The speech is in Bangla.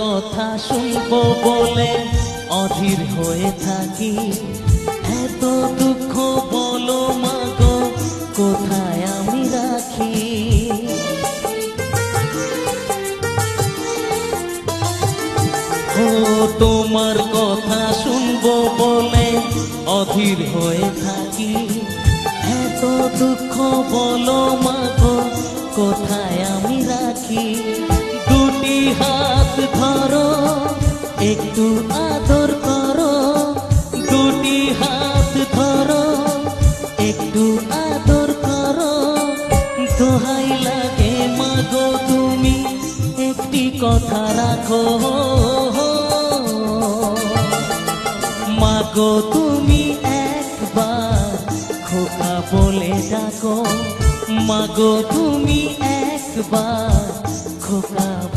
কথা শুনবো বলে অধীর হয়ে থাকি। এত দুঃখ বলো মাগো কোথায় আমি রাখি। ও তোমার কথা শুনবো বলে অধীর হয়ে থাকি। এত দুঃখ বলো মাগো কোথায় আমি রাখি। দুটি হাত ধরো একটু আদর করো, দুটি হাত ধরো একটু আদর করো। দোহাই লাগে মাগো তুমি একটি কথা রাখো। মাগো তুমি একবার খোকা বলে ডাকো, মাগো তুমি একবার খোকা